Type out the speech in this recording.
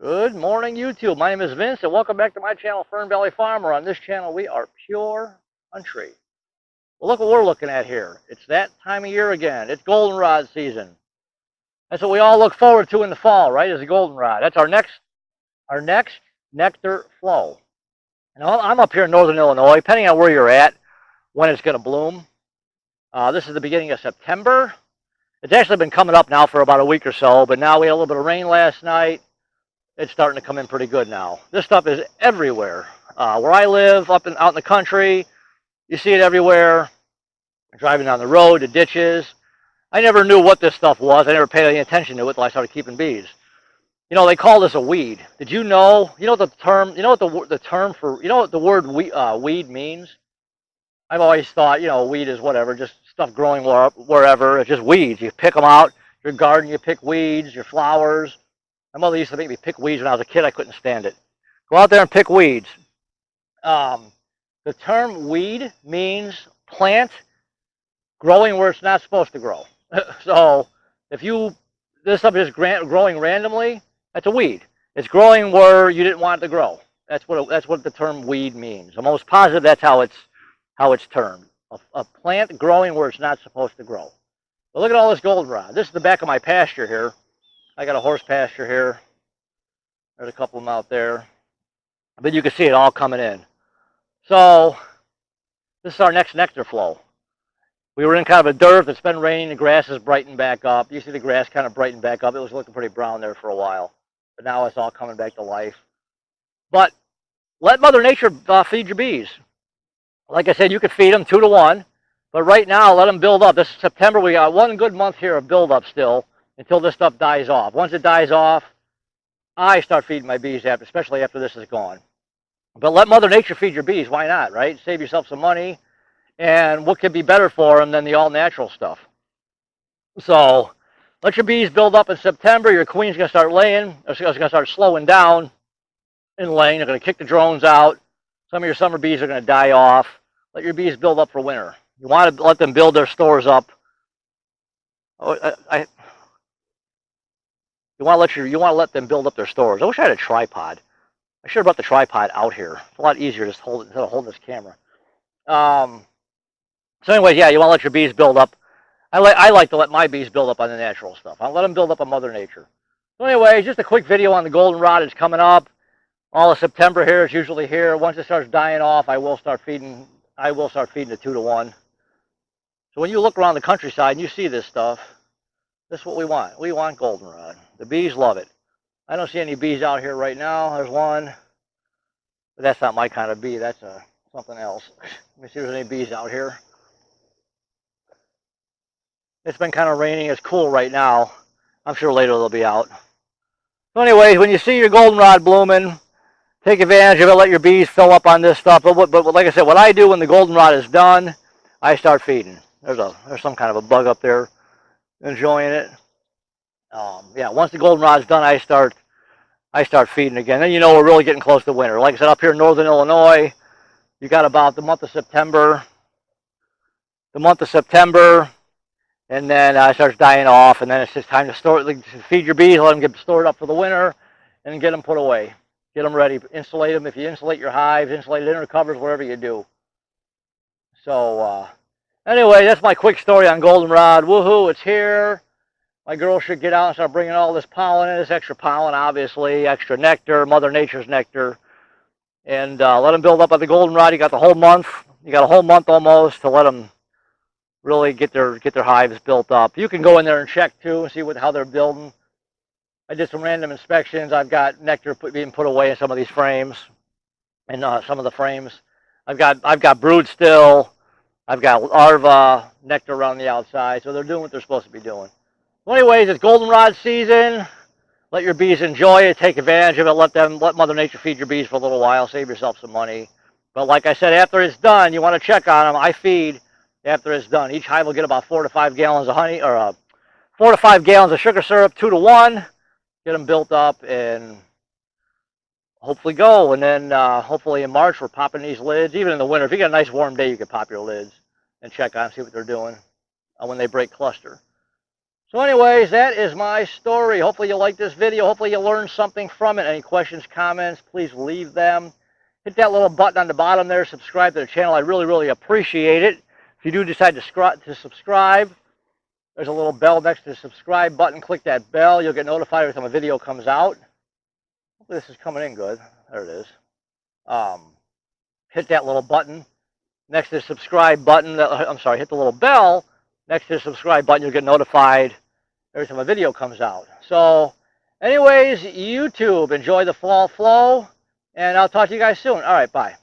Good morning, YouTube. My name is Vince, and welcome back to my channel, Fern Valley Farmer. On this channel, we are pure country. Well, look what we're looking at here. It's that time of year again. It's goldenrod season. That's what we all look forward to in the fall, right? Is the goldenrod. That's our next nectar flow. And I'm up here in northern Illinois. Depending on where you're at, when it's going to bloom. This is the beginning of September. It's actually been coming up now for about a week or so, but now we had a little bit of rain last night. It's starting to come in pretty good now. This stuff is everywhere. Where I live, out in the country, you see it everywhere. Driving down the road, the ditches. I never knew what this stuff was. I never paid any attention to it until I started keeping bees. You know, they call this a weed. Did you know? You know what the term? You know what the term for? You know what the word weed means? I've always thought, weed is whatever, just stuff growing wherever. It's just weeds. You pick them out. Your garden, you pick weeds. Your flowers. My mother used to make me pick weeds when I was a kid. I couldn't stand it. Go out there and pick weeds. The term weed means plant growing where it's not supposed to grow. So if this stuff is growing randomly, that's a weed. It's growing where you didn't want it to grow. That's what the term weed means. I'm almost positive that's how it's termed. A plant growing where it's not supposed to grow. But look at all this goldenrod. This is the back of my pasture here. I got a horse pasture here. There's a couple of them out there. But you can see it all coming in. So this is our next nectar flow. We were in kind of a dearth. It's been raining. The grass is brightened back up. You see the grass kind of brightened back up. It was looking pretty brown there for a while. But now it's all coming back to life. But let Mother Nature feed your bees. Like I said, you could feed them 2 to 1. But right now, let them build up. This is September. We got one good month here of build up still, until this stuff dies off. Once it dies off, I start feeding my bees, especially after this is gone. But let Mother Nature feed your bees. Why not, right? Save yourself some money. And what could be better for them than the all-natural stuff? So let your bees build up in September. Your queen's going to start laying. It's going to start slowing down and laying. They're going to kick the drones out. Some of your summer bees are going to die off. Let your bees build up for winter. You want to let them build their stores up. You want to let them build up their stores. I wish I had a tripod. I should have brought the tripod out here. It's a lot easier just hold it instead of holding this camera. So anyways, yeah, you want to let your bees build up. I like to let my bees build up on the natural stuff. I let them build up on Mother Nature. So anyways, just a quick video on the goldenrod. It's coming up. All of September here. It's usually here. Once it starts dying off, I will start feeding the 2 to 1. So when you look around the countryside and you see this stuff, this is what we want. We want goldenrod. The bees love it. I don't see any bees out here right now. There's one. But that's not my kind of bee. That's something else. Let me see if there's any bees out here. It's been kind of raining. It's cool right now. I'm sure later they'll be out. So anyways, when you see your goldenrod blooming, take advantage of it. Let your bees fill up on this stuff. But like I said, what I do when the goldenrod is done, I start feeding. There's some kind of a bug up there enjoying it. Yeah, once the goldenrod's done, I start feeding again. Then we're really getting close to winter. Like I said, up here in northern Illinois, you got about the month of September. And then it starts dying off, and then it's just time to feed your bees, let them get stored up for the winter, and get them put away. Get them ready. Insulate them. If you insulate your hives, insulate inner covers, whatever you do. So anyway, that's my quick story on goldenrod. Woohoo, it's here. My girls should get out and start bringing all this pollen in. This extra pollen, obviously, extra nectar, Mother Nature's nectar. And let them build up on the goldenrod. You got the whole month. You got a whole month almost to let them really get their hives built up. You can go in there and check too and see how they're building. I did some random inspections. I've got nectar being put away in some of these frames, and some of the frames. I've got brood still. I've got larva nectar around the outside, so they're doing what they're supposed to be doing. So anyways, it's goldenrod season. Let your bees enjoy it. Take advantage of it. Let Mother Nature feed your bees for a little while. Save yourself some money. But like I said, after it's done, you want to check on them. I feed after it's done. Each hive will get about 4 to 5 gallons of honey, or 4 to 5 gallons of sugar syrup, 2 to 1. Get them built up and hopefully go. And then hopefully in March we're popping these lids. Even in the winter, if you got a nice warm day, you can pop your lids and check on them, see what they're doing when they break cluster. So anyways, that is my story. Hopefully you like this video. Hopefully you learned something from it. Any questions, comments, please leave them. Hit that little button on the bottom there. Subscribe to the channel. I really, really appreciate it. If you do decide to subscribe, there's a little bell next to the subscribe button. Click that bell. You'll get notified every time a video comes out. Hopefully this is coming in good. There it is. Hit that little button next to the subscribe button. Hit the little bell next to the subscribe button. You'll get notified every time a video comes out. So anyways, YouTube, enjoy the fall flow, and I'll talk to you guys soon. All right, bye.